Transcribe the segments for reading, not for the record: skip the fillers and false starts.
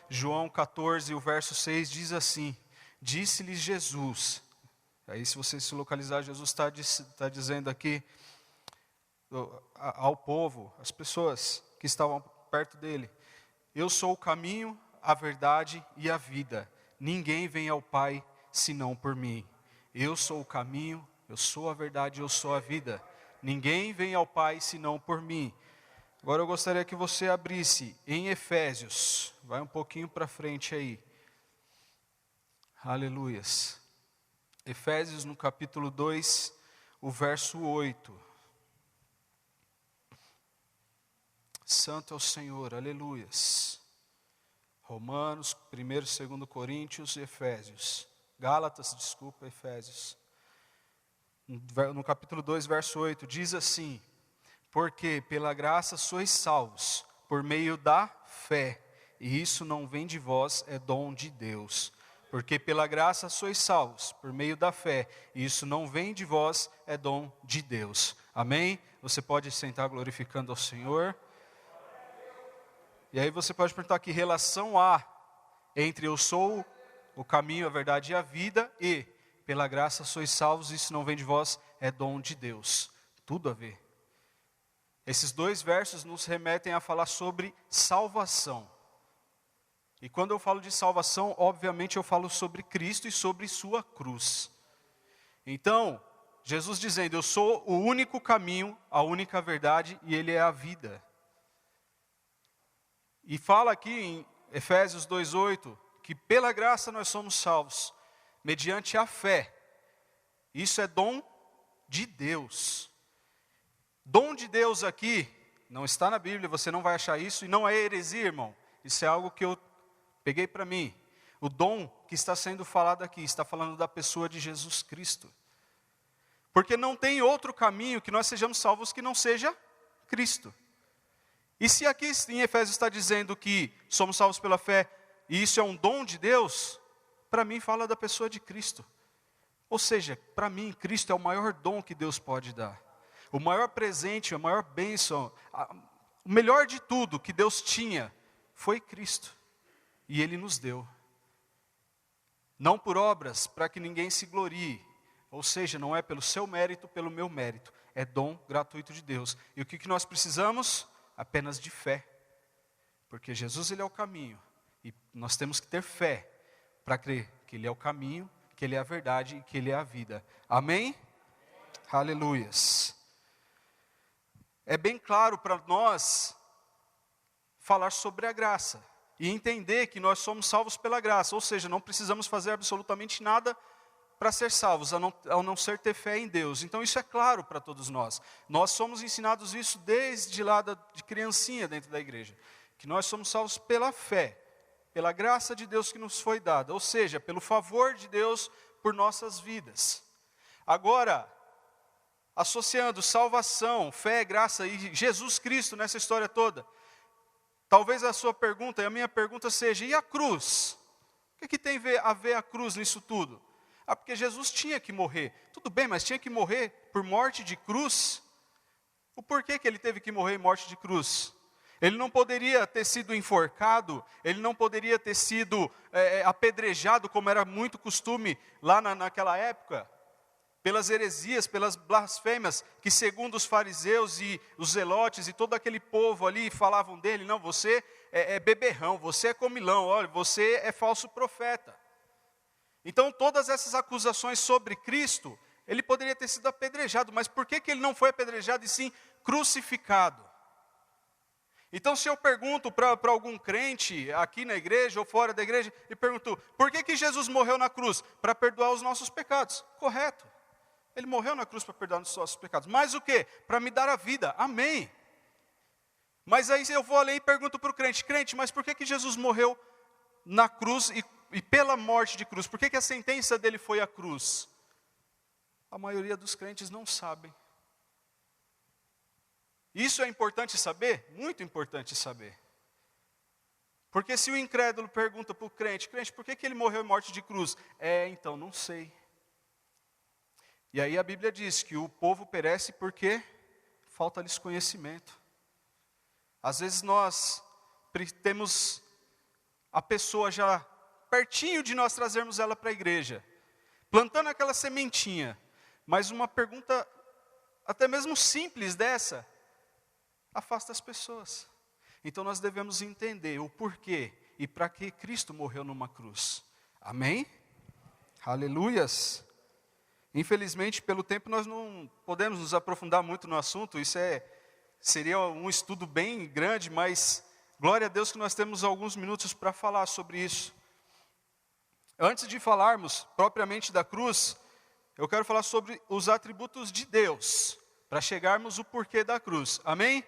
João 14, o verso 6 diz assim: disse-lhes Jesus. Aí se você se localizar, Jesus está dizendo aqui ao povo, às pessoas que estavam perto dele: eu sou o caminho, a verdade e a vida. Ninguém vem ao Pai senão por mim. Eu sou o caminho, eu sou a verdade, eu sou a vida. Ninguém vem ao Pai senão por mim. Agora eu gostaria que você abrisse em Efésios. Vai um pouquinho para frente aí. Aleluias. Efésios no capítulo 2, o verso 8. Santo é o Senhor, aleluias. Romanos, 1º, 2º Coríntios e Efésios. Gálatas, desculpa, Efésios. No capítulo 2, verso 8, diz assim: porque pela graça sois salvos, por meio da fé, e isso não vem de vós, é dom de Deus. Porque pela graça sois salvos, por meio da fé, e isso não vem de vós, é dom de Deus. Amém? Você pode sentar glorificando ao Senhor. E aí você pode perguntar: que relação há entre eu sou o caminho, a verdade e a vida, e pela graça sois salvos, isso não vem de vós, é dom de Deus. Tudo a ver. Esses dois versos nos remetem a falar sobre salvação. E quando eu falo de salvação, obviamente eu falo sobre Cristo e sobre sua cruz. Então, Jesus dizendo: eu sou o único caminho, a única verdade, e Ele é a vida. E fala aqui em Efésios 2:8, que pela graça nós somos salvos, mediante a fé. Isso é dom de Deus. Dom de Deus aqui, não está na Bíblia, você não vai achar isso, e não é heresia, irmão. Isso é algo que eu peguei para mim. O dom que está sendo falado aqui, está falando da pessoa de Jesus Cristo. Porque não tem outro caminho que nós sejamos salvos que não seja Cristo. E se aqui em Efésios está dizendo que somos salvos pela fé, e isso é um dom de Deus, para mim fala da pessoa de Cristo. Ou seja, para mim Cristo é o maior dom que Deus pode dar. O maior presente, a maior bênção, o melhor de tudo que Deus tinha foi Cristo. E Ele nos deu. Não por obras, para que ninguém se glorie. Ou seja, não é pelo seu mérito, pelo meu mérito. É dom gratuito de Deus. E o que nós precisamos? Apenas de fé. Porque Jesus, Ele é o caminho. E nós temos que ter fé para crer que Ele é o caminho, que Ele é a verdade e que Ele é a vida. Amém? Aleluias. É bem claro para nós falar sobre a graça e entender que nós somos salvos pela graça, ou seja, não precisamos fazer absolutamente nada para ser salvos, ao não ser ter fé em Deus. Então isso é claro para todos nós. Nós somos ensinados isso desde lá de criancinha dentro da igreja, que nós somos salvos pela fé, pela graça de Deus que nos foi dada, ou seja, pelo favor de Deus por nossas vidas. Agora, associando salvação, fé, graça e Jesus Cristo nessa história toda, talvez a sua pergunta e a minha pergunta seja: e a cruz? O que tem a ver a cruz nisso tudo? Ah, porque Jesus tinha que morrer. Tudo bem, mas tinha que morrer por morte de cruz? O porquê que Ele teve que morrer em morte de cruz? Ele não poderia ter sido enforcado, Ele não poderia ter sido apedrejado, como era muito costume lá naquela época? Pelas heresias, pelas blasfêmias, que segundo os fariseus e os zelotes e todo aquele povo ali falavam dele: não, você é beberrão, você é comilão, olha, você é falso profeta. Então todas essas acusações sobre Cristo, Ele poderia ter sido apedrejado, mas por que Ele não foi apedrejado e sim crucificado? Então se eu pergunto para algum crente aqui na igreja ou fora da igreja, e pergunto: por que Jesus morreu na cruz? Para perdoar os nossos pecados. Correto. Ele morreu na cruz para perdoar os nossos pecados. Mas o quê? Para me dar a vida. Amém. Mas aí eu vou além e pergunto para o crente: crente, mas por que Jesus morreu na cruz e pela morte de cruz? Por que a sentença dele foi a cruz? A maioria dos crentes não sabem. Isso é importante saber? Muito importante saber. Porque se o incrédulo pergunta para o crente: crente, por que ele morreu em morte de cruz? Então, não sei. E aí a Bíblia diz que o povo perece porque falta-lhes conhecimento. Às vezes nós temos a pessoa já pertinho de nós trazermos ela para a igreja, plantando aquela sementinha. Mas uma pergunta até mesmo simples dessa, afasta as pessoas. Então nós devemos entender o porquê e para que Cristo morreu numa cruz. Amém? Aleluias! Infelizmente, pelo tempo, nós não podemos nos aprofundar muito no assunto. Seria um estudo bem grande, mas glória a Deus que nós temos alguns minutos para falar sobre isso. Antes de falarmos propriamente da cruz, eu quero falar sobre os atributos de Deus, para chegarmos ao porquê da cruz. Amém?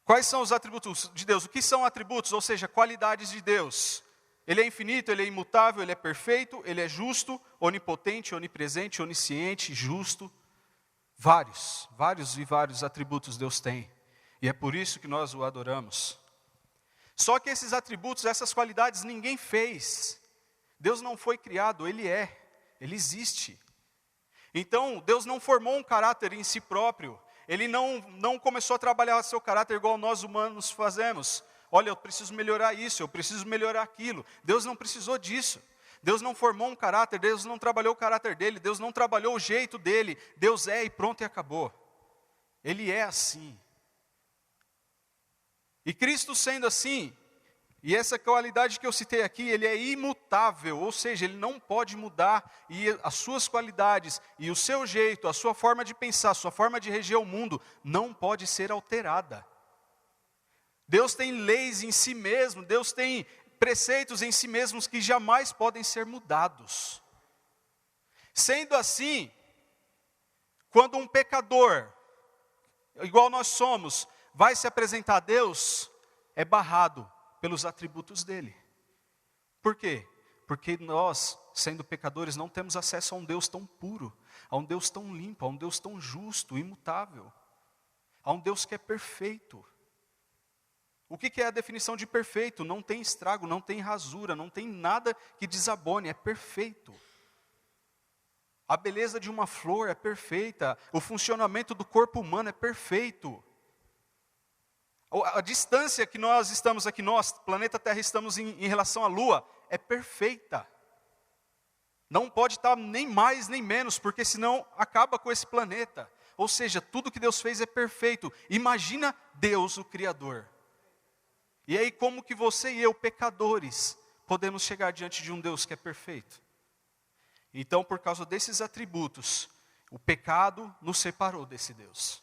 Quais são os atributos de Deus? O que são atributos? Ou seja, qualidades de Deus. Ele é infinito, Ele é imutável, Ele é perfeito, Ele é justo, onipotente, onipresente, onisciente, justo. Vários atributos Deus tem. E é por isso que nós o adoramos. Só que esses atributos, essas qualidades, ninguém fez. Deus não foi criado, Ele existe. Então, Deus não formou um caráter em si próprio. Ele não começou a trabalhar seu caráter igual nós humanos fazemos. Olha, eu preciso melhorar isso, eu preciso melhorar aquilo. Deus não precisou disso. Deus não formou um caráter, Deus não trabalhou o caráter dele, Deus não trabalhou o jeito dele. Deus é e pronto e acabou. Ele é assim. E Cristo sendo assim, e essa qualidade que eu citei aqui, Ele é imutável, ou seja, Ele não pode mudar, e as suas qualidades, e o seu jeito, a sua forma de pensar, a sua forma de reger o mundo, não pode ser alterada. Deus tem leis em si mesmo, Deus tem preceitos em si mesmos que jamais podem ser mudados. Sendo assim, quando um pecador, igual nós somos, vai se apresentar a Deus, é barrado pelos atributos dele. Por quê? Porque nós, sendo pecadores, não temos acesso a um Deus tão puro, a um Deus tão limpo, a um Deus tão justo, imutável, a um Deus que é perfeito. O que é a definição de perfeito? Não tem estrago, não tem rasura, não tem nada que desabone, é perfeito. A beleza de uma flor é perfeita, o funcionamento do corpo humano é perfeito. A distância que nós estamos aqui, nós, planeta Terra, estamos em relação à Lua, é perfeita. Não pode estar nem mais nem menos, porque senão acaba com esse planeta. Ou seja, tudo que Deus fez é perfeito. Imagina Deus, o Criador. E aí como que você e eu, pecadores, podemos chegar diante de um Deus que é perfeito? Então, por causa desses atributos, o pecado nos separou desse Deus.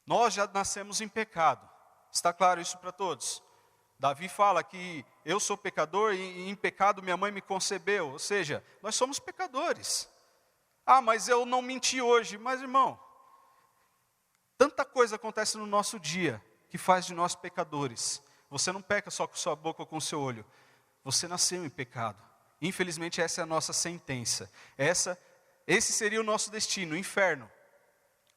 Nós já nascemos em pecado. Está claro isso para todos? Davi fala que eu sou pecador e em pecado minha mãe me concebeu. Ou seja, nós somos pecadores. Ah, mas eu não menti hoje. Mas irmão, tanta coisa acontece no nosso dia que faz de nós pecadores. Você não peca só com sua boca ou com seu olho. Você nasceu em pecado. Infelizmente essa é a nossa sentença. Esse seria o nosso destino, inferno.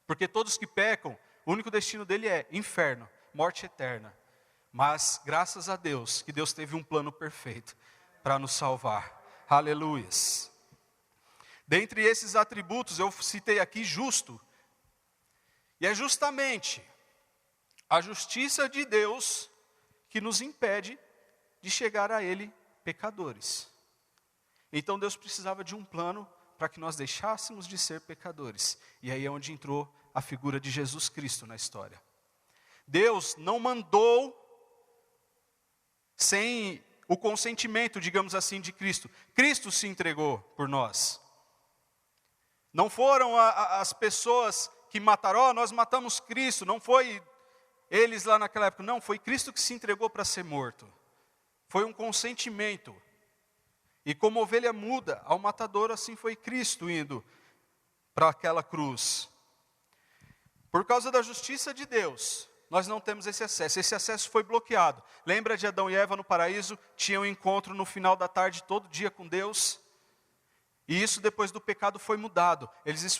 Porque todos que pecam, o único destino dele é inferno, morte eterna. Mas graças a Deus, que Deus teve um plano perfeito para nos salvar. Aleluias. Dentre esses atributos, eu citei aqui justo. E é justamente a justiça de Deus que nos impede de chegar a Ele pecadores. Então Deus precisava de um plano para que nós deixássemos de ser pecadores. E aí é onde entrou a figura de Jesus Cristo na história. Deus não mandou sem o consentimento, digamos assim, de Cristo. Cristo se entregou por nós. Não foram as pessoas que mataram, nós matamos Cristo, não foi eles lá naquela época, não, foi Cristo que se entregou para ser morto. Foi um consentimento. E como ovelha muda ao matador, assim foi Cristo indo para aquela cruz. Por causa da justiça de Deus, nós não temos esse acesso. Esse acesso foi bloqueado. Lembra de Adão e Eva no paraíso? Tinham um encontro no final da tarde, todo dia com Deus. E isso depois do pecado foi mudado. Eles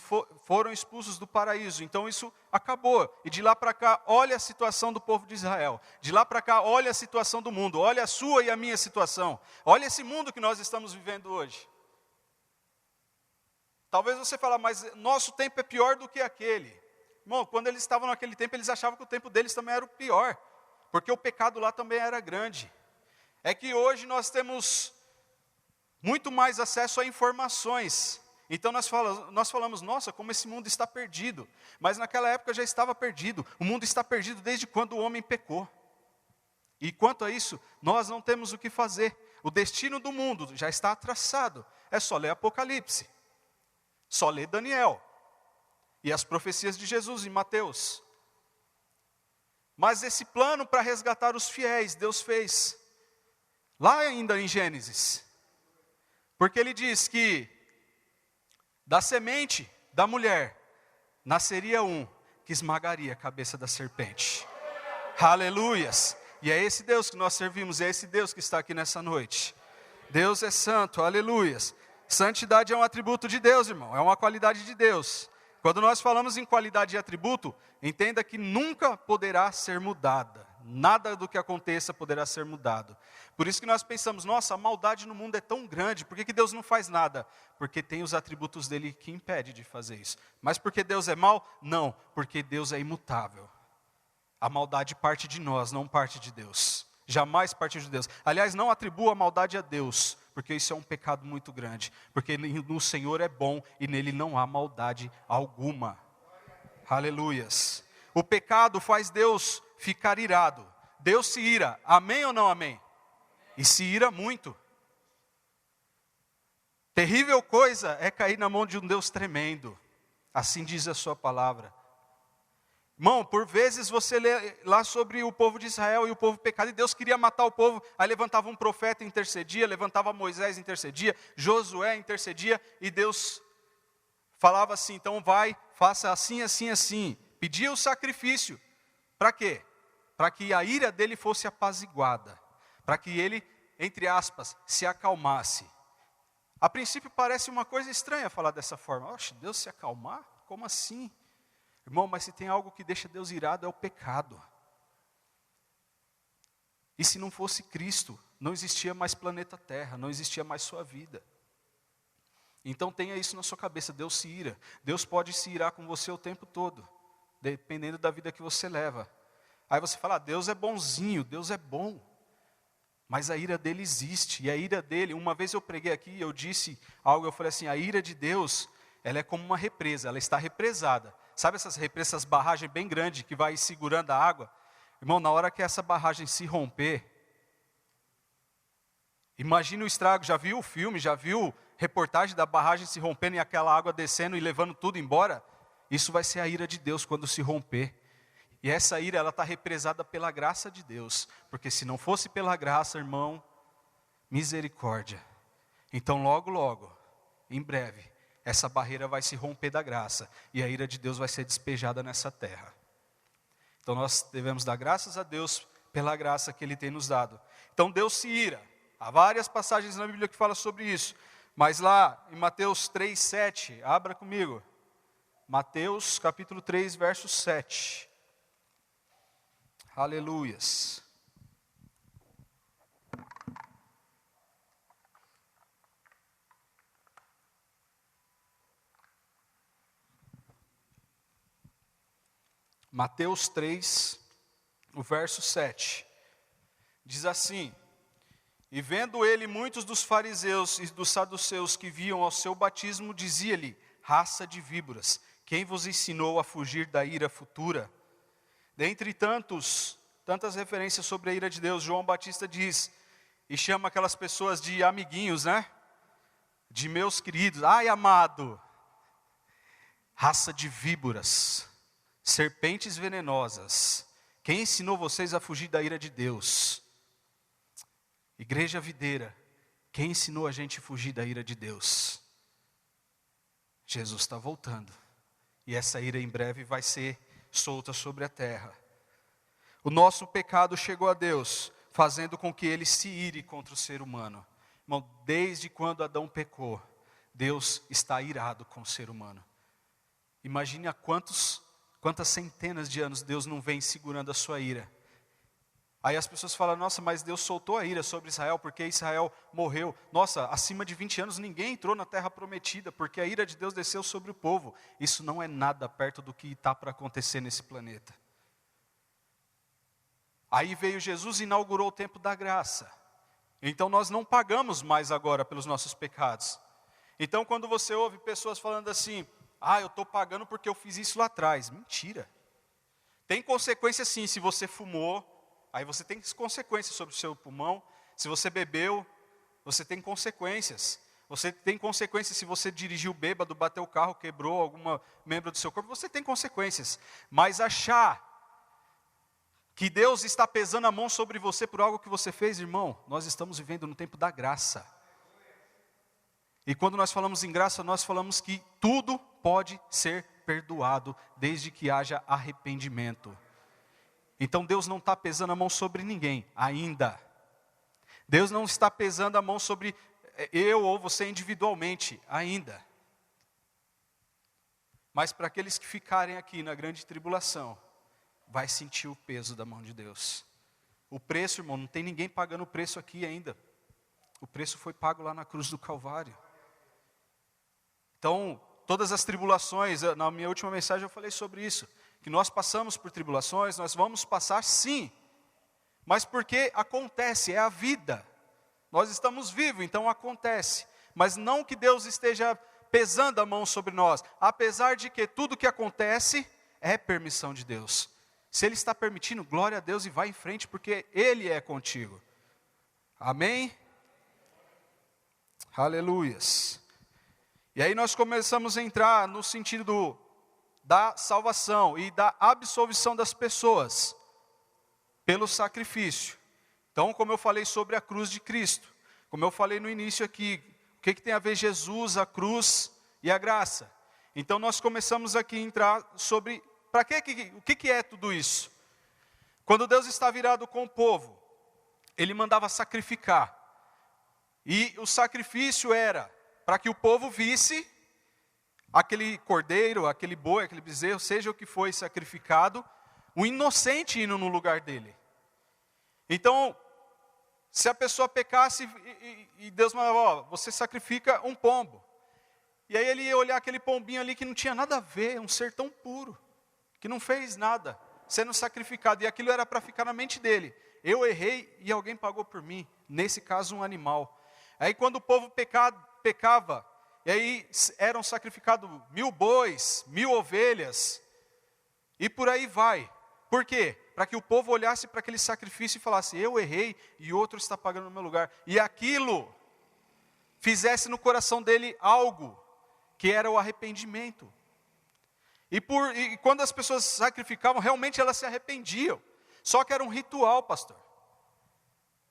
foram expulsos do paraíso. Então isso acabou. E de lá para cá, olha a situação do povo de Israel. De lá para cá, olha a situação do mundo. Olha a sua e a minha situação. Olha esse mundo que nós estamos vivendo hoje. Talvez você fale, mas nosso tempo é pior do que aquele. Irmão, quando eles estavam naquele tempo, eles achavam que o tempo deles também era o pior. porque o pecado lá também era grande. É que hoje nós temos muito mais acesso a informações. Então nós falamos, nossa, como esse mundo está perdido. Mas naquela época já estava perdido. O mundo está perdido desde quando o homem pecou. E quanto a isso, nós não temos o que fazer. O destino do mundo já está traçado. É só ler Apocalipse. Só ler Daniel. E as profecias de Jesus em Mateus. Mas esse plano para resgatar os fiéis, Deus fez. Lá ainda em Gênesis. Porque ele diz que da semente da mulher nasceria um que esmagaria a cabeça da serpente. Aleluias! E é esse Deus que nós servimos, é esse Deus que está aqui nessa noite. Deus é santo, aleluias. Santidade é um atributo de Deus, irmão, é uma qualidade de Deus. Quando nós falamos em qualidade de atributo, entenda que nunca poderá ser mudada. Nada do que aconteça poderá ser mudado. Por isso que nós pensamos, nossa, a maldade no mundo é tão grande, por que Deus não faz nada? Porque tem os atributos dele que impedem de fazer isso. Mas porque Deus é mau? Não, porque Deus é imutável. A maldade parte de nós, não parte de Deus. Jamais partiu de Deus. Aliás, não atribua a maldade a Deus, porque isso é um pecado muito grande. Porque no Senhor é bom e nele não há maldade alguma. Aleluias. O pecado faz Deus ficar irado. Deus se ira. Amém ou não amém? E se ira muito. Terrível coisa é cair na mão de um Deus tremendo. Assim diz a sua palavra. Irmão, por vezes você lê lá sobre o povo de Israel e o povo pecado, e Deus queria matar o povo, aí levantava um profeta e intercedia, levantava Moisés e intercedia, Josué intercedia, e Deus falava assim, então vai, faça assim, assim, assim. Pedia o sacrifício, para quê? Para que a ira dele fosse apaziguada, para que ele, entre aspas, se acalmasse. A princípio parece uma coisa estranha falar dessa forma, oxe, Deus se acalmar? Como assim? Irmão, mas se tem algo que deixa Deus irado é o pecado. E se não fosse Cristo, não existia mais planeta Terra, não existia mais sua vida. Então tenha isso na sua cabeça, Deus se ira. Deus pode se irar com você o tempo todo, dependendo da vida que você leva. Aí você fala, Deus é bonzinho, Deus é bom. Mas a ira dele existe, e a ira dele, uma vez eu preguei aqui, eu disse algo, eu falei assim, a ira de Deus, ela é como uma represa, ela está represada. Sabe essas represas, essas barragens bem grandes que vai segurando a água? Irmão, na hora que essa barragem se romper, imagine o estrago, já viu o filme, já viu reportagem da barragem se rompendo e aquela água descendo e levando tudo embora? Isso vai ser a ira de Deus quando se romper. E essa ira, ela está represada pela graça de Deus. Porque se não fosse pela graça, irmão, misericórdia. Então logo, logo, em breve, essa barreira vai se romper da graça. E a ira de Deus vai ser despejada nessa terra. Então nós devemos dar graças a Deus pela graça que Ele tem nos dado. Então Deus se ira. Há várias passagens na Bíblia que falam sobre isso. Mas lá em Mateus 3, 7, abra comigo. Mateus capítulo 3, verso 7. Aleluias. Mateus 3, o verso 7. Diz assim: E vendo ele muitos dos fariseus e dos saduceus que viam ao seu batismo, dizia-lhe, raça de víboras, quem vos ensinou a fugir da ira futura? Dentre tantas referências sobre a ira de Deus, João Batista diz, e chama aquelas pessoas de amiguinhos, né? De meus queridos, ai amado, raça de víboras, serpentes venenosas, quem ensinou vocês a fugir da ira de Deus? Igreja videira, quem ensinou a gente a fugir da ira de Deus? Jesus está voltando, e essa ira em breve vai ser solta sobre a terra. O nosso pecado chegou a Deus, fazendo com que Ele se ire contra o ser humano. Irmão, desde quando Adão pecou, Deus está irado com o ser humano. Imagine há quantas centenas de anos Deus não vem segurando a sua ira. Aí as pessoas falam, nossa, mas Deus soltou a ira sobre Israel, porque Israel morreu. Nossa, acima de 20 anos ninguém entrou na terra prometida, porque a ira de Deus desceu sobre o povo. Isso não é nada perto do que está para acontecer nesse planeta. Aí veio Jesus e inaugurou o tempo da graça. Então nós não pagamos mais agora pelos nossos pecados. Então quando você ouve pessoas falando assim, eu estou pagando porque eu fiz isso lá atrás. Mentira. Tem consequência sim, se você fumou, aí você tem consequências sobre o seu pulmão. Se você bebeu, você tem consequências. Você tem consequências se você dirigiu bêbado, bateu o carro, quebrou algum membro do seu corpo, você tem consequências. Mas achar que Deus está pesando a mão sobre você por algo que você fez, irmão, nós estamos vivendo no tempo da graça. E quando nós falamos em graça, nós falamos que tudo pode ser perdoado, desde que haja arrependimento. Então Deus não está pesando a mão sobre ninguém, ainda. Deus não está pesando a mão sobre eu ou você individualmente, ainda. Mas para aqueles que ficarem aqui na grande tribulação, vai sentir o peso da mão de Deus. O preço, irmão, não tem ninguém pagando o preço aqui ainda. O preço foi pago lá na cruz do Calvário. Então, todas as tribulações, na minha última mensagem eu falei sobre isso, que nós passamos por tribulações, nós vamos passar sim, mas porque acontece, é a vida. Nós estamos vivos, então acontece. Mas não que Deus esteja pesando a mão sobre nós, apesar de que tudo que acontece é permissão de Deus. Se Ele está permitindo, glória a Deus e vai em frente, porque Ele é contigo. Amém? Aleluias. E aí nós começamos a entrar no sentido da salvação e da absolvição das pessoas pelo sacrifício. Então, como eu falei sobre a cruz de Cristo, como eu falei no início aqui, o que tem a ver Jesus, a cruz e a graça? Então, nós começamos aqui a entrar sobre, o que é tudo isso? Quando Deus está virado com o povo, Ele mandava sacrificar. E o sacrifício era para que o povo visse aquele cordeiro, aquele boi, aquele bezerro, seja o que foi sacrificado, o inocente indo no lugar dele. Então, se a pessoa pecasse e Deus mandava, você sacrifica um pombo. E aí ele ia olhar aquele pombinho ali que não tinha nada a ver, um ser tão puro, que não fez nada, sendo sacrificado. E aquilo era para ficar na mente dele. Eu errei e alguém pagou por mim, nesse caso um animal. Aí quando o povo pecava, e aí eram sacrificados 1000 bois, 1000 ovelhas, e por aí vai. Por quê? Para que o povo olhasse para aquele sacrifício e falasse, eu errei e outro está pagando no meu lugar. E aquilo fizesse no coração dele algo, que era o arrependimento. E quando as pessoas sacrificavam, realmente elas se arrependiam. Só que era um ritual, pastor.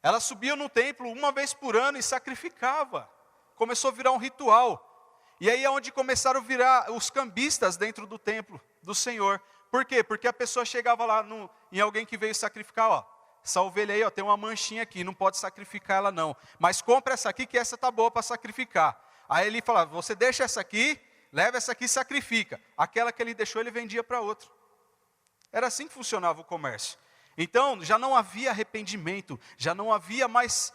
Elas subiam no templo uma vez por ano e sacrificava. Começou a virar um ritual. E aí é onde começaram a virar os cambistas dentro do templo do Senhor. Por quê? Porque a pessoa chegava lá em alguém que veio sacrificar, essa ovelha aí, tem uma manchinha aqui, não pode sacrificar ela não. Mas compra essa aqui que essa tá boa para sacrificar. Aí ele falava, você deixa essa aqui, leva essa aqui e sacrifica. Aquela que ele deixou, ele vendia para outro. Era assim que funcionava o comércio. Então, já não havia arrependimento, já não havia mais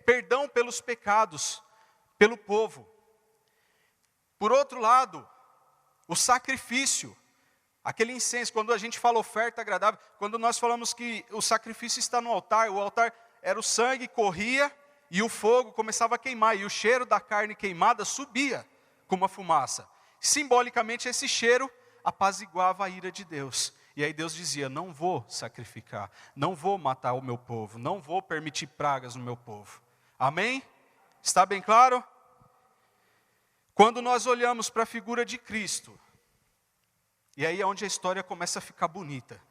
perdão pelos pecados, pelo povo. Por outro lado, o sacrifício, aquele incenso, quando a gente fala oferta agradável, quando nós falamos que o sacrifício está no altar, o altar era o sangue, corria e o fogo começava a queimar, e o cheiro da carne queimada subia com uma fumaça. Simbolicamente esse cheiro apaziguava a ira de Deus. E aí Deus dizia, não vou sacrificar, não vou matar o meu povo, não vou permitir pragas no meu povo. Amém? Está bem claro? Quando nós olhamos para a figura de Cristo, e aí é onde a história começa a ficar bonita.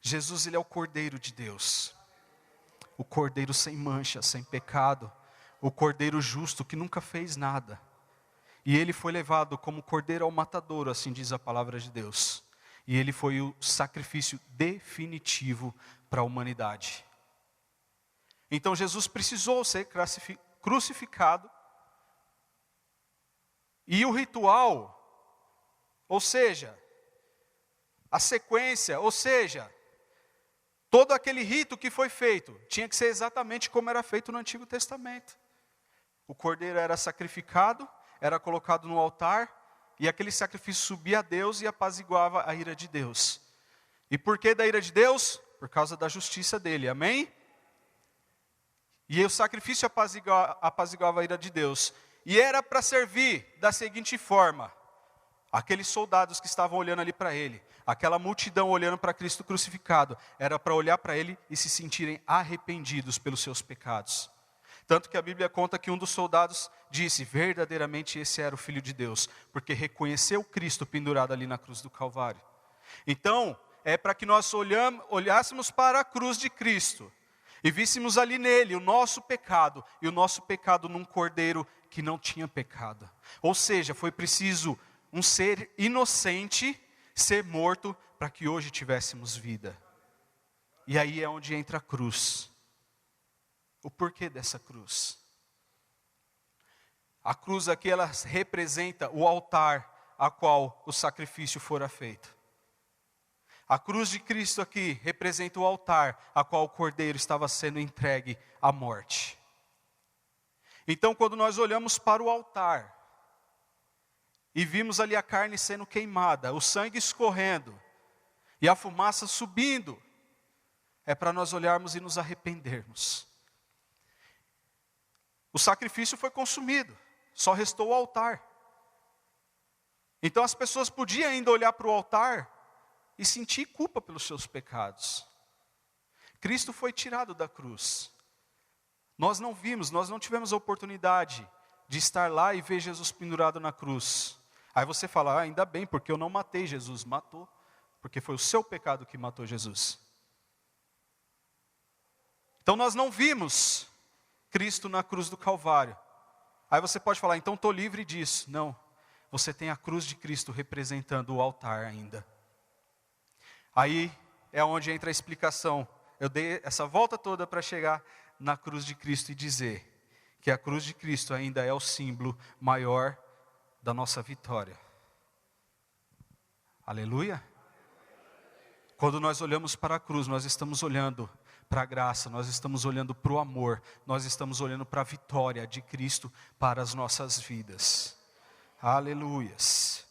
Jesus, Ele é o Cordeiro de Deus. O Cordeiro sem mancha, sem pecado. O Cordeiro justo que nunca fez nada. E Ele foi levado como Cordeiro ao matadouro, assim diz a palavra de Deus. E Ele foi o sacrifício definitivo para a humanidade. Então Jesus precisou ser crucificado. E o ritual, ou seja, a sequência, ou seja, todo aquele rito que foi feito, tinha que ser exatamente como era feito no Antigo Testamento. O cordeiro era sacrificado, era colocado no altar, e aquele sacrifício subia a Deus e apaziguava a ira de Deus. E por que da ira de Deus? por causa da justiça dele, amém? E o sacrifício apaziguava a ira de Deus. E era para servir da seguinte forma: aqueles soldados que estavam olhando ali para ele, aquela multidão olhando para Cristo crucificado, era para olhar para ele e se sentirem arrependidos pelos seus pecados. Tanto que a Bíblia conta que um dos soldados disse: verdadeiramente esse era o Filho de Deus, porque reconheceu Cristo pendurado ali na cruz do Calvário. Então, é para que nós olhássemos para a cruz de Cristo e víssemos ali nele o nosso pecado, e o nosso pecado num cordeiro que não tinha pecado. Ou seja, foi preciso um ser inocente ser morto para que hoje tivéssemos vida. E aí é onde entra a cruz. O porquê dessa cruz? A cruz aqui, ela representa o altar a qual o sacrifício fora feito. A cruz de Cristo aqui representa o altar a qual o cordeiro estava sendo entregue à morte. Então, quando nós olhamos para o altar e vimos ali a carne sendo queimada, o sangue escorrendo e a fumaça subindo, é para nós olharmos e nos arrependermos. O sacrifício foi consumido, só restou o altar. Então as pessoas podiam ainda olhar para o altar e sentir culpa pelos seus pecados. Cristo foi tirado da cruz. Nós não vimos, nós não tivemos a oportunidade de estar lá e ver Jesus pendurado na cruz. Aí você fala: ainda bem, porque eu não matei Jesus. Matou, porque foi o seu pecado que matou Jesus. Então nós não vimos Cristo na cruz do Calvário. Aí você pode falar: então estou livre disso. Não, você tem a cruz de Cristo representando o altar ainda. Aí é onde entra a explicação. Eu dei essa volta toda para chegar na cruz de Cristo e dizer que a cruz de Cristo ainda é o símbolo maior da nossa vitória. Aleluia? Quando nós olhamos para a cruz, nós estamos olhando para a graça, nós estamos olhando para o amor, nós estamos olhando para a vitória de Cristo para as nossas vidas. Aleluias.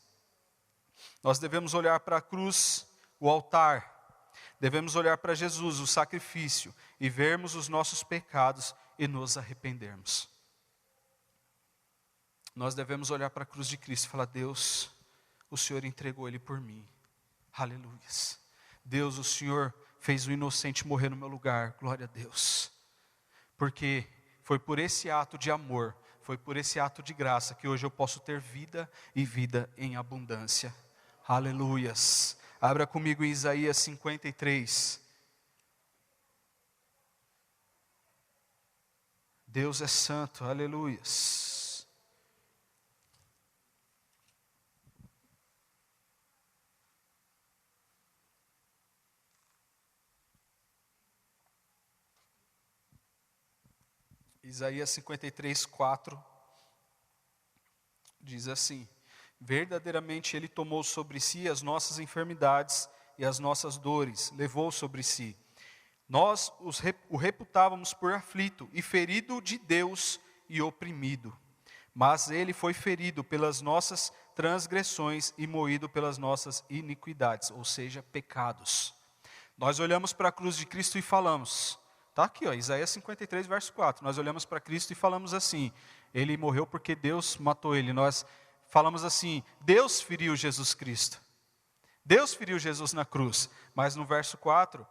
Nós devemos olhar para a cruz, o altar, devemos olhar para Jesus, o sacrifício, e vermos os nossos pecados e nos arrependermos. Nós devemos olhar para a cruz de Cristo e falar: Deus, o Senhor entregou Ele por mim. Aleluias. Deus, o Senhor fez o inocente morrer no meu lugar. Glória a Deus. Porque foi por esse ato de amor, foi por esse ato de graça que hoje eu posso ter vida e vida em abundância. Aleluias. Abra comigo em Isaías 53. Deus é santo, aleluias. Isaías 53, 4, diz assim: verdadeiramente Ele tomou sobre si as nossas enfermidades e as nossas dores, levou sobre si. Nós o reputávamos por aflito e ferido de Deus e oprimido. Mas Ele foi ferido pelas nossas transgressões e moído pelas nossas iniquidades, ou seja, pecados. Nós olhamos para a cruz de Cristo e falamos, está aqui, ó, Isaías 53, verso 4. Nós olhamos para Cristo e falamos assim: Ele morreu porque Deus matou Ele. Nós falamos assim: Deus feriu Jesus Cristo. Deus feriu Jesus na cruz. Mas no verso 4,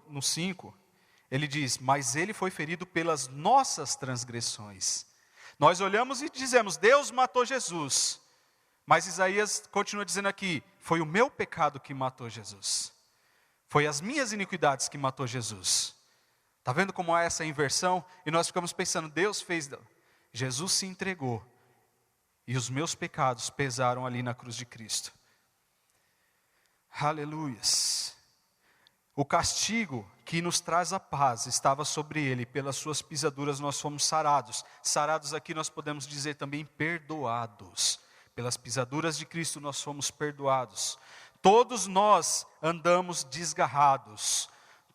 no 5, ele diz: mas Ele foi ferido pelas nossas transgressões. Nós olhamos e dizemos: Deus matou Jesus. Mas Isaías continua dizendo aqui: foi o meu pecado que matou Jesus. Foi as minhas iniquidades que matou Jesus. Está vendo como há essa inversão? E nós ficamos pensando: Deus fez, Jesus se entregou. E os meus pecados pesaram ali na cruz de Cristo. Aleluias. O castigo que nos traz a paz estava sobre Ele. Pelas suas pisaduras nós fomos sarados. Sarados aqui nós podemos dizer também perdoados. Pelas pisaduras de Cristo nós fomos perdoados. Todos nós andamos desgarrados.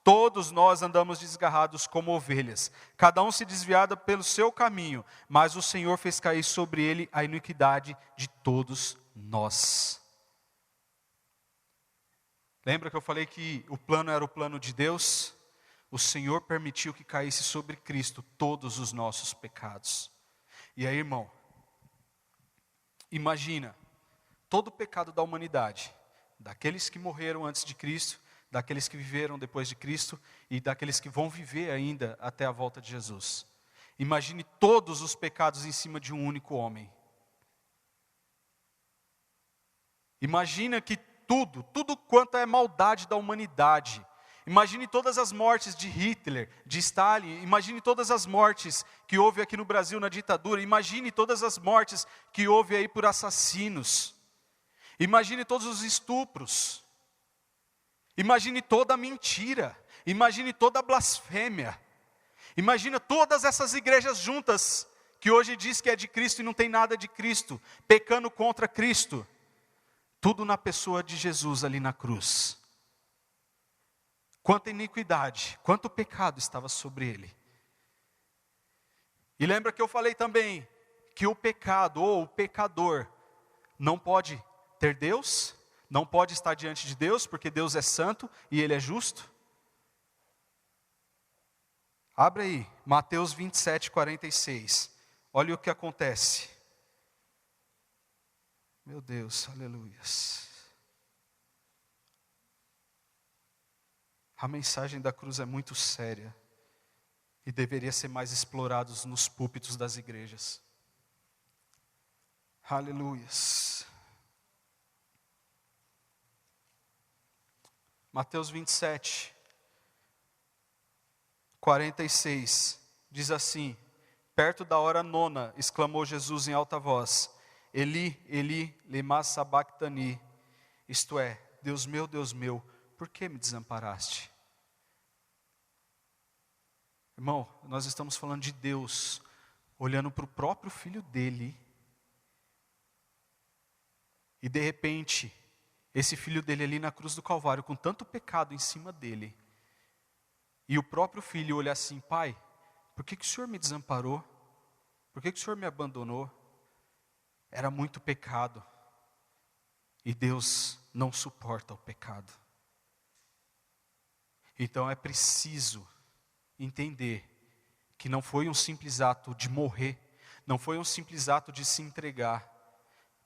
Todos nós andamos desgarrados como ovelhas, cada um se desviado pelo seu caminho, mas o Senhor fez cair sobre Ele a iniquidade de todos nós. Lembra que eu falei que o plano era o plano de Deus? O Senhor permitiu que caísse sobre Cristo todos os nossos pecados. E aí, irmão, imagina todo o pecado da humanidade, daqueles que morreram antes de Cristo, daqueles que viveram depois de Cristo e daqueles que vão viver ainda até a volta de Jesus. Imagine todos os pecados em cima de um único homem. Imagina que tudo quanto é maldade da humanidade. Imagine todas as mortes de Hitler, de Stalin. Imagine todas as mortes que houve aqui no Brasil na ditadura. Imagine todas as mortes que houve aí por assassinos. Imagine todos os estupros. Imagine toda a mentira. Imagine toda a blasfêmia. Imagina todas essas igrejas juntas, que hoje diz que é de Cristo e não tem nada de Cristo, pecando contra Cristo. Tudo na pessoa de Jesus ali na cruz. Quanta iniquidade, quanto pecado estava sobre ele. E lembra que eu falei também que o pecado ou o pecador não pode ter Deus, não pode estar diante de Deus, porque Deus é santo e Ele é justo? Abre aí, Mateus 27, 46. Olha o que acontece. Meu Deus, aleluias. A mensagem da cruz é muito séria e deveria ser mais explorada nos púlpitos das igrejas. Aleluias. Mateus 27, 46, diz assim: perto da hora nona, exclamou Jesus em alta voz: Eli, Eli, lema sabachthani, isto é, Deus meu, por que me desamparaste? Irmão, nós estamos falando de Deus, olhando para o próprio Filho dele, e de repente, esse Filho dele ali na cruz do Calvário, com tanto pecado em cima dele, e o próprio Filho olha assim: Pai, por que o Senhor me desamparou? Por que o Senhor me abandonou? Era muito pecado, e Deus não suporta o pecado. Então é preciso entender que não foi um simples ato de morrer, não foi um simples ato de se entregar,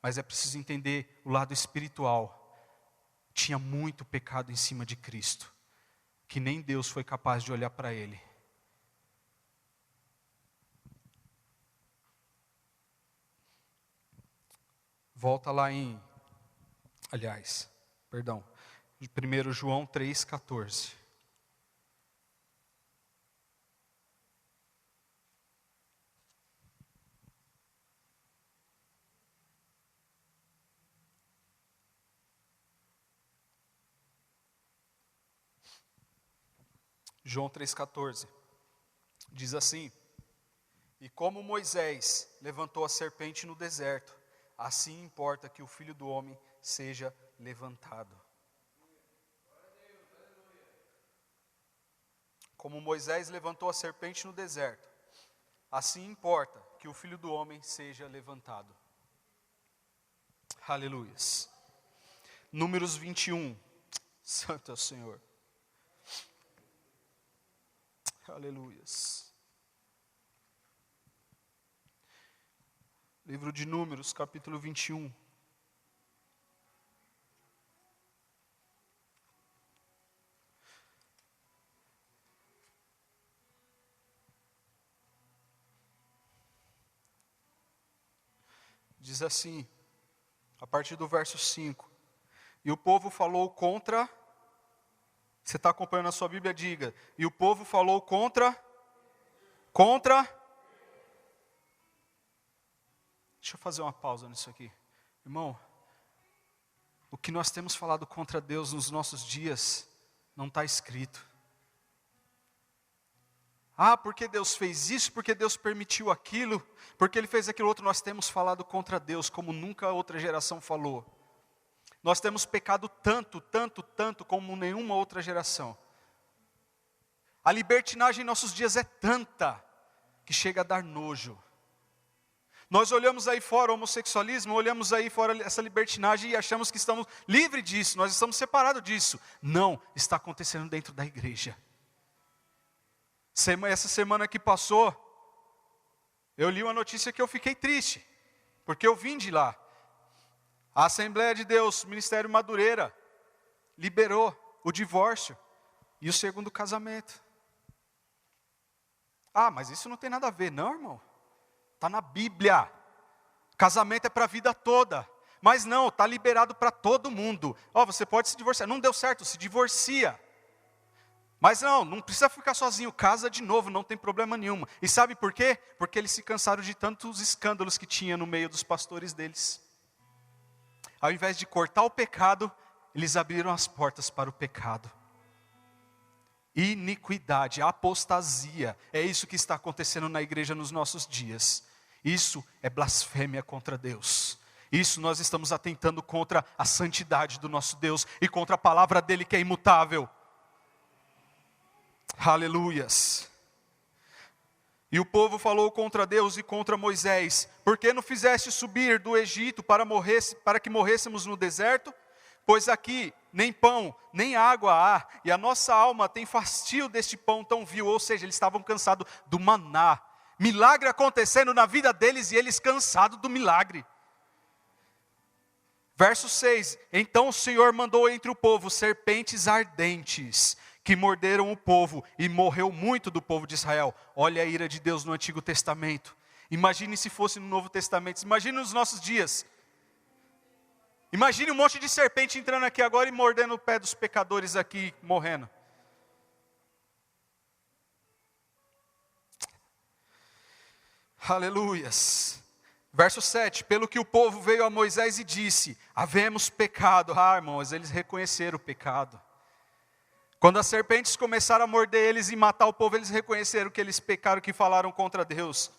mas é preciso entender o lado espiritual. Tinha muito pecado em cima de Cristo, que nem Deus foi capaz de olhar para ele. Volta lá em, 1 João 3,14. João 3,14. Diz assim: e como Moisés levantou a serpente no deserto, assim importa que o Filho do Homem seja levantado. Como Moisés levantou a serpente no deserto, assim importa que o Filho do Homem seja levantado. Aleluias. Números 21. Santo é o Senhor. Aleluias. Livro de Números, capítulo 21. Diz assim, a partir do verso 5. E o povo falou contra... Você está acompanhando a sua Bíblia? Diga. E o povo falou contra... Deixa eu fazer uma pausa nisso aqui. Irmão, o que nós temos falado contra Deus nos nossos dias não está escrito. Ah, porque Deus fez isso, porque Deus permitiu aquilo, porque Ele fez aquilo outro. Nós temos falado contra Deus como nunca outra geração falou. Nós temos pecado tanto como nenhuma outra geração. A libertinagem em nossos dias é tanta que chega a dar nojo. Nós olhamos aí fora o homossexualismo, olhamos aí fora essa libertinagem e achamos que estamos livres disso, nós estamos separados disso. Não, está acontecendo dentro da igreja. Essa semana que passou, eu li uma notícia que eu fiquei triste, porque eu vim de lá. A Assembleia de Deus, Ministério Madureira, liberou o divórcio e o segundo casamento. Ah, mas isso não tem nada a ver. Não, irmão. Está na Bíblia. Casamento é para a vida toda. Mas não, está liberado para todo mundo. Você pode se divorciar. Não deu certo, se divorcia. Mas não precisa ficar sozinho. Casa de novo, não tem problema nenhum. E sabe por quê? Porque eles se cansaram de tantos escândalos que tinha no meio dos pastores deles. Ao invés de cortar o pecado, eles abriram as portas para o pecado. Iniquidade, apostasia, é isso que está acontecendo na igreja nos nossos dias. Isso é blasfêmia contra Deus. Isso nós estamos atentando contra a santidade do nosso Deus e contra a palavra dele que é imutável. Aleluias. E o povo falou contra Deus e contra Moisés: por que não fizeste subir do Egito para que morrêssemos no deserto? Pois aqui nem pão, nem água há, e a nossa alma tem fastio deste pão tão vil. Ou seja, eles estavam cansados do maná. Milagre acontecendo na vida deles e eles cansados do milagre. Verso 6, então o Senhor mandou entre o povo serpentes ardentes, que morderam o povo, e morreu muito do povo de Israel. Olha a ira de Deus no Antigo Testamento. Imagine se fosse no Novo Testamento, imagine nos nossos dias. Imagine um monte de serpente entrando aqui agora e mordendo o pé dos pecadores aqui, morrendo. Aleluias. Verso 7, pelo que o povo veio a Moisés e disse: havemos pecado. Irmãos, eles reconheceram o pecado. Quando as serpentes começaram a morder eles e matar o povo, eles reconheceram que eles pecaram, que falaram contra Deus.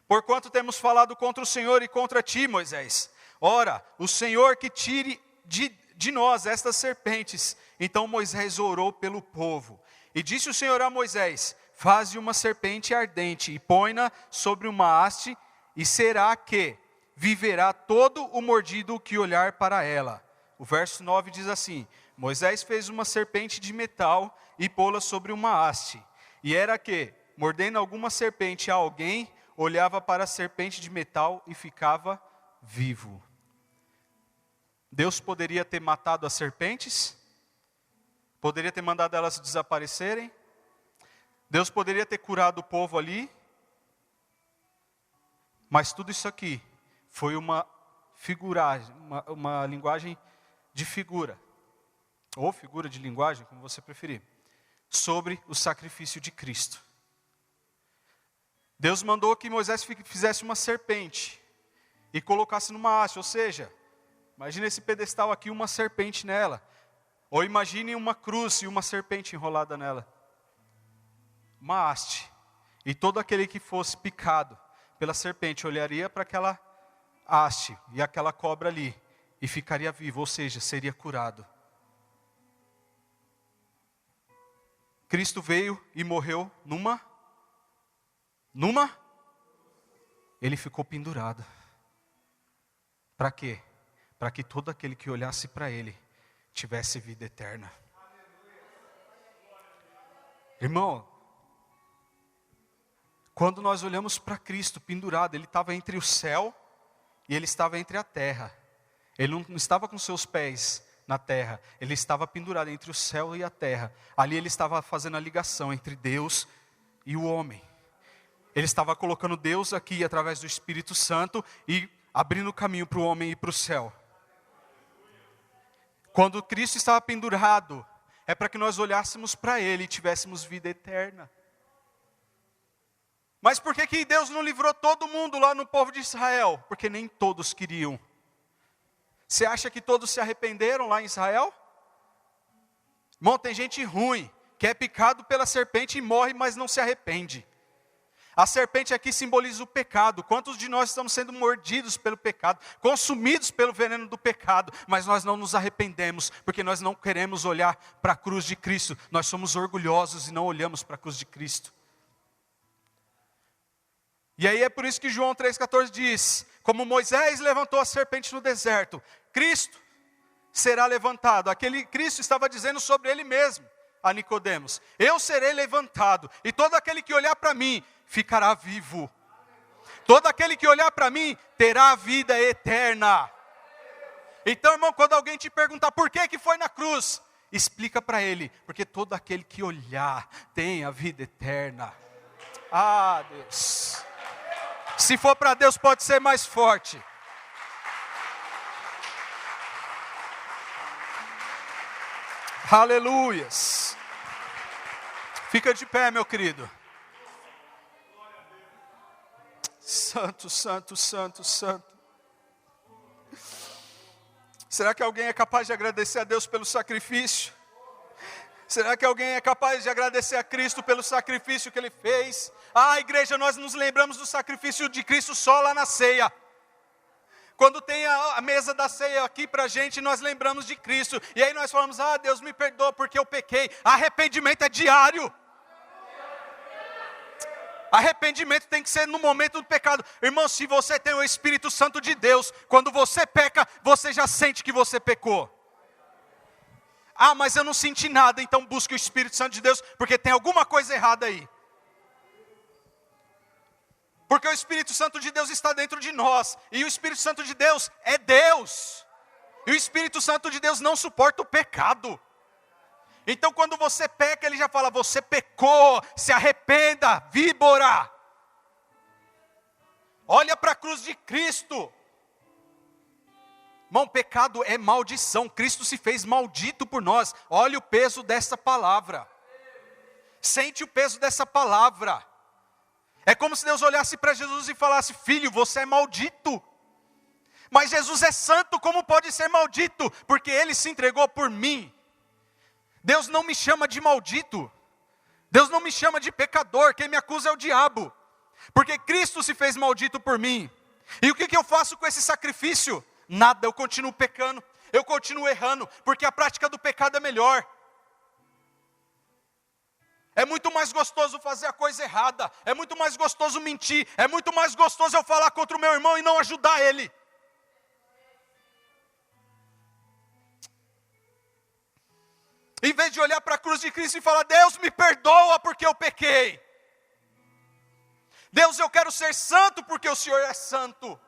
Porquanto temos falado contra o Senhor e contra ti, Moisés. Ora, o Senhor que tire de nós estas serpentes. Então Moisés orou pelo povo. E disse o Senhor a Moisés: faze uma serpente ardente e põe-na sobre uma haste, e será que viverá todo o mordido que olhar para ela. O verso 9 diz assim: Moisés fez uma serpente de metal e pô-la sobre uma haste. E era que, mordendo alguma serpente a alguém, olhava para a serpente de metal e ficava vivo. Deus poderia ter matado as serpentes? Poderia ter mandado elas desaparecerem? Deus poderia ter curado o povo ali? Mas tudo isso aqui foi uma figuragem, uma linguagem de figura, ou figura de linguagem, como você preferir, sobre o sacrifício de Cristo. Deus mandou que Moisés fizesse uma serpente e colocasse numa haste, ou seja, imagine esse pedestal aqui, uma serpente nela. Ou imagine uma cruz e uma serpente enrolada nela. Uma haste. E todo aquele que fosse picado pela serpente olharia para aquela haste e aquela cobra ali e ficaria vivo, ou seja, seria curado. Cristo veio e morreu numa? Ele ficou pendurado. Para quê? Para que todo aquele que olhasse para ele tivesse vida eterna. Irmão, quando nós olhamos para Cristo pendurado, ele estava entre o céu e ele estava entre a terra. Ele não estava com seus pés na terra, ele estava pendurado entre o céu e a terra. Ali ele estava fazendo a ligação entre Deus e o homem. Ele estava colocando Deus aqui através do Espírito Santo e abrindo o caminho para o homem ir para o céu. Quando Cristo estava pendurado, é para que nós olhássemos para Ele e tivéssemos vida eterna. Mas por que Deus não livrou todo mundo lá no povo de Israel? Porque nem todos queriam. Você acha que todos se arrependeram lá em Israel? Irmão, tem gente ruim, que é picado pela serpente e morre, mas não se arrepende. A serpente aqui simboliza o pecado. Quantos de nós estamos sendo mordidos pelo pecado, consumidos pelo veneno do pecado, mas nós não nos arrependemos, porque nós não queremos olhar para a cruz de Cristo. Nós somos orgulhosos e não olhamos para a cruz de Cristo. E aí é por isso que João 3,14 diz, como Moisés levantou a serpente no deserto, Cristo será levantado. Aquele Cristo estava dizendo sobre ele mesmo a Nicodemos, eu serei levantado, e todo aquele que olhar para mim ficará vivo. Todo aquele que olhar para mim terá vida eterna. Então, irmão, quando alguém te perguntar por que foi na cruz, explica para ele, porque todo aquele que olhar tem a vida eterna. Ah, Deus. Se for para Deus, pode ser mais forte. Aleluias. Fica de pé, meu querido. Santo, santo, santo, santo. Será que alguém é capaz de agradecer a Deus pelo sacrifício? Será que alguém é capaz de agradecer a Cristo pelo sacrifício que Ele fez? Ah, igreja, nós nos lembramos do sacrifício de Cristo só lá na ceia. Quando tem a mesa da ceia aqui pra gente, nós lembramos de Cristo. E aí nós falamos, ah, Deus me perdoa porque eu pequei. Arrependimento é diário. Arrependimento tem que ser no momento do pecado. Irmão, se você tem o Espírito Santo de Deus, quando você peca, você já sente que você pecou. Ah, mas eu não senti nada, então busque o Espírito Santo de Deus, porque tem alguma coisa errada aí. Porque o Espírito Santo de Deus está dentro de nós, e o Espírito Santo de Deus é Deus. E o Espírito Santo de Deus não suporta o pecado. Então quando você peca, ele já fala, você pecou, se arrependa, víbora. Olha para a cruz de Cristo. Irmão, pecado é maldição, Cristo se fez maldito por nós. Olha o peso dessa palavra. Sente o peso dessa palavra. É como se Deus olhasse para Jesus e falasse, filho, você é maldito. Mas Jesus é santo, como pode ser maldito? Porque Ele se entregou por mim. Deus não me chama de maldito. Deus não me chama de pecador. Quem me acusa é o diabo. Porque Cristo se fez maldito por mim. E o que eu faço com esse sacrifício? Nada, eu continuo pecando. Eu continuo errando. Porque a prática do pecado é melhor. É muito mais gostoso fazer a coisa errada. É muito mais gostoso mentir. É muito mais gostoso eu falar contra o meu irmão e não ajudar ele. Em vez de olhar para a cruz de Cristo e falar, Deus me perdoa porque eu pequei. Deus, eu quero ser santo porque o Senhor é santo.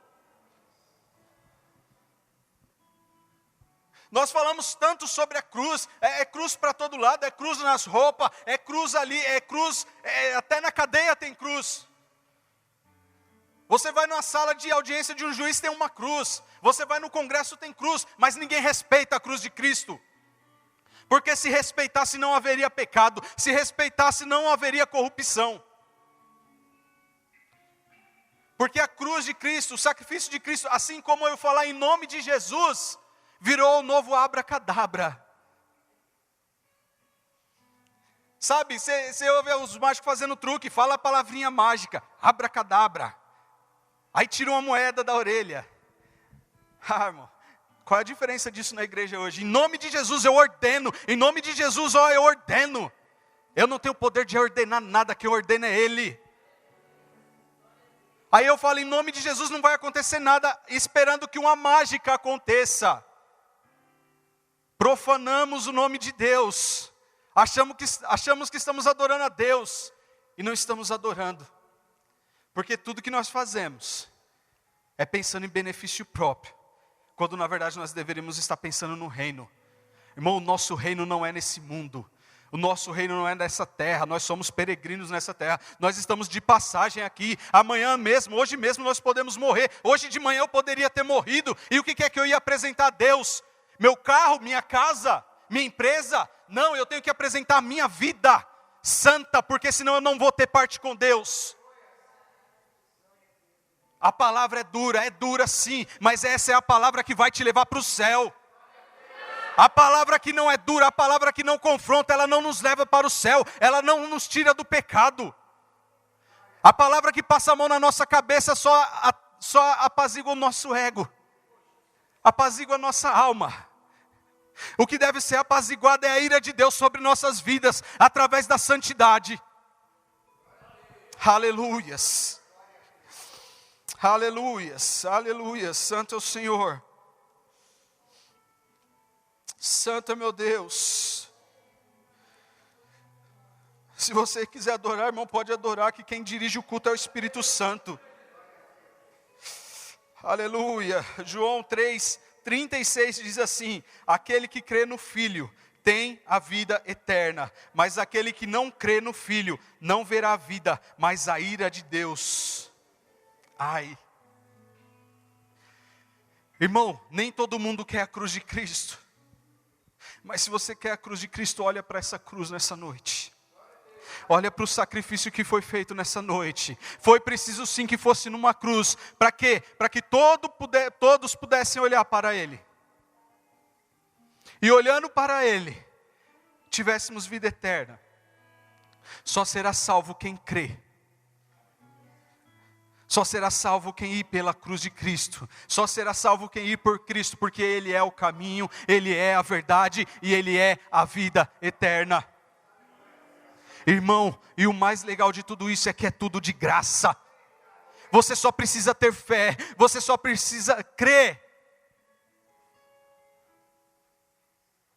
Nós falamos tanto sobre a cruz, é cruz para todo lado, é cruz nas roupas, é cruz ali, é cruz, até na cadeia tem cruz. Você vai numa sala de audiência de um juiz, tem uma cruz. Você vai no congresso, tem cruz, mas ninguém respeita a cruz de Cristo. Porque se respeitasse não haveria pecado, se respeitasse não haveria corrupção. Porque a cruz de Cristo, o sacrifício de Cristo, assim como eu falar em nome de Jesus, virou o novo abracadabra. Sabe, você ouve os mágicos fazendo truque, fala a palavrinha mágica, abracadabra. Aí tira uma moeda da orelha. Ah, irmão. Qual é a diferença disso na igreja hoje? Em nome de Jesus eu ordeno. Em nome de Jesus, eu ordeno. Eu não tenho poder de ordenar nada, quem ordena é Ele. Aí eu falo, em nome de Jesus não vai acontecer nada, esperando que uma mágica aconteça. Profanamos o nome de Deus. Achamos que estamos adorando a Deus. E não estamos adorando. Porque tudo que nós fazemos é pensando em benefício próprio. Quando na verdade nós deveríamos estar pensando no reino. Irmão, o nosso reino não é nesse mundo. O nosso reino não é nessa terra. Nós somos peregrinos nessa terra. Nós estamos de passagem aqui. Amanhã mesmo, hoje mesmo nós podemos morrer. Hoje de manhã eu poderia ter morrido. E o que é que eu ia apresentar a Deus? Meu carro, minha casa, minha empresa? Não, eu tenho que apresentar a minha vida santa. Porque senão eu não vou ter parte com Deus. A palavra é dura sim, mas essa é a palavra que vai te levar para o céu. A palavra que não é dura, a palavra que não confronta, ela não nos leva para o céu, ela não nos tira do pecado. A palavra que passa a mão na nossa cabeça só apazigua o nosso ego, apazigua a nossa alma. O que deve ser apaziguado é a ira de Deus sobre nossas vidas, através da santidade. Aleluias. Aleluias, aleluias, santo é o Senhor. Santo é meu Deus. Se você quiser adorar, irmão, pode adorar, que quem dirige o culto é o Espírito Santo. Aleluia. João 3:36 diz assim: aquele que crê no Filho tem a vida eterna, mas aquele que não crê no Filho não verá a vida, mas a ira de Deus. Ai. Irmão, nem todo mundo quer a cruz de Cristo. Mas se você quer a cruz de Cristo, olha para essa cruz nessa noite. Olha para o sacrifício que foi feito nessa noite. Foi preciso sim que fosse numa cruz. Para quê? Para que todos pudessem olhar para Ele. E olhando para Ele, tivéssemos vida eterna. Só será salvo quem crê. Só será salvo quem ir pela cruz de Cristo. Só será salvo quem ir por Cristo, porque Ele é o caminho, Ele é a verdade e Ele é a vida eterna. Irmão, e o mais legal de tudo isso é que é tudo de graça. Você só precisa ter fé, você só precisa crer.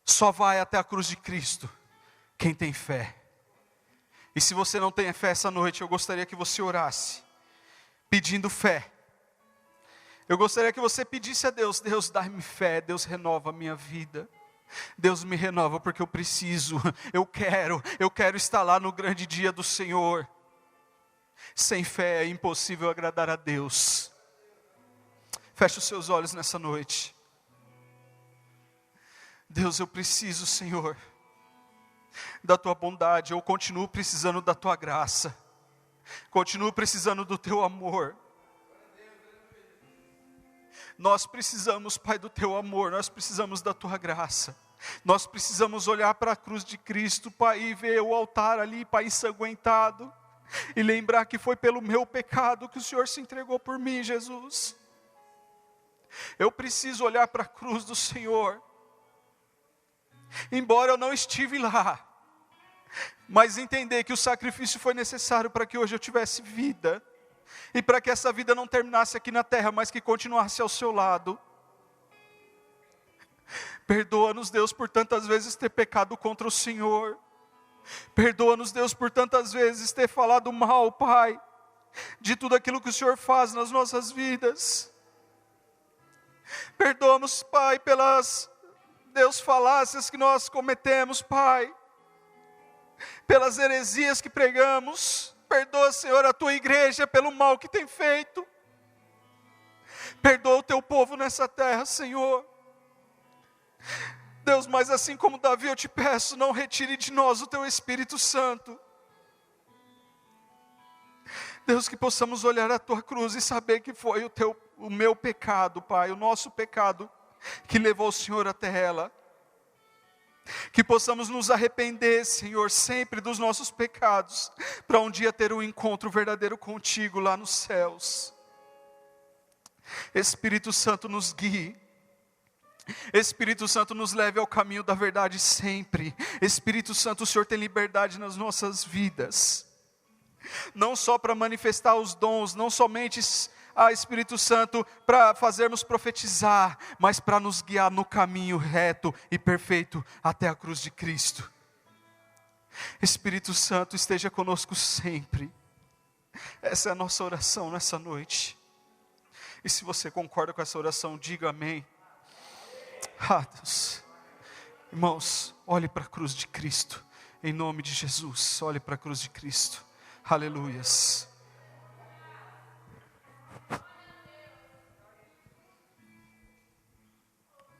Só vai até a cruz de Cristo quem tem fé. E se você não tem fé essa noite, eu gostaria que você orasse pedindo fé. Eu gostaria que você pedisse a Deus: Deus, dá-me fé, Deus, renova a minha vida. Deus, me renova porque eu preciso, eu quero estar lá no grande dia do Senhor. Sem fé é impossível agradar a Deus. Feche os seus olhos nessa noite. Deus, eu preciso, Senhor, da Tua bondade, eu continuo precisando da Tua graça. Continuo precisando do Teu amor. Nós precisamos, Pai, do Teu amor. Nós precisamos da Tua graça. Nós precisamos olhar para a cruz de Cristo, Pai, e ver o altar ali, Pai, ensanguentado. E lembrar que foi pelo meu pecado que o Senhor se entregou por mim, Jesus. Eu preciso olhar para a cruz do Senhor. Embora eu não estive lá, mas entender que o sacrifício foi necessário para que hoje eu tivesse vida. E para que essa vida não terminasse aqui na terra, mas que continuasse ao seu lado. Perdoa-nos, Deus, por tantas vezes ter pecado contra o Senhor. Perdoa-nos, Deus, por tantas vezes ter falado mal, Pai, de tudo aquilo que o Senhor faz nas nossas vidas. Perdoa-nos, Pai, pelas, Deus, falácias que nós cometemos, Pai. Pelas heresias que pregamos. Perdoa, Senhor, a Tua igreja pelo mal que tem feito. Perdoa o Teu povo nessa terra, Senhor. Deus, mas assim como Davi, eu te peço, não retire de nós o Teu Espírito Santo. Deus, que possamos olhar a Tua cruz e saber que foi o meu pecado, Pai, o nosso pecado, que levou o Senhor até ela. Que possamos nos arrepender, Senhor, sempre dos nossos pecados, para um dia ter um encontro verdadeiro contigo lá nos céus. Espírito Santo, nos guie. Espírito Santo, nos leve ao caminho da verdade sempre. Espírito Santo, o Senhor tem liberdade nas nossas vidas. Não só para manifestar os dons, não somente Espírito Santo, para fazermos profetizar, mas para nos guiar no caminho reto e perfeito até a cruz de Cristo. Espírito Santo, esteja conosco sempre. Essa é a nossa oração nessa noite. E se você concorda com essa oração, diga amém. Deus. Irmãos, olhe para a cruz de Cristo. Em nome de Jesus, olhe para a cruz de Cristo. Aleluias.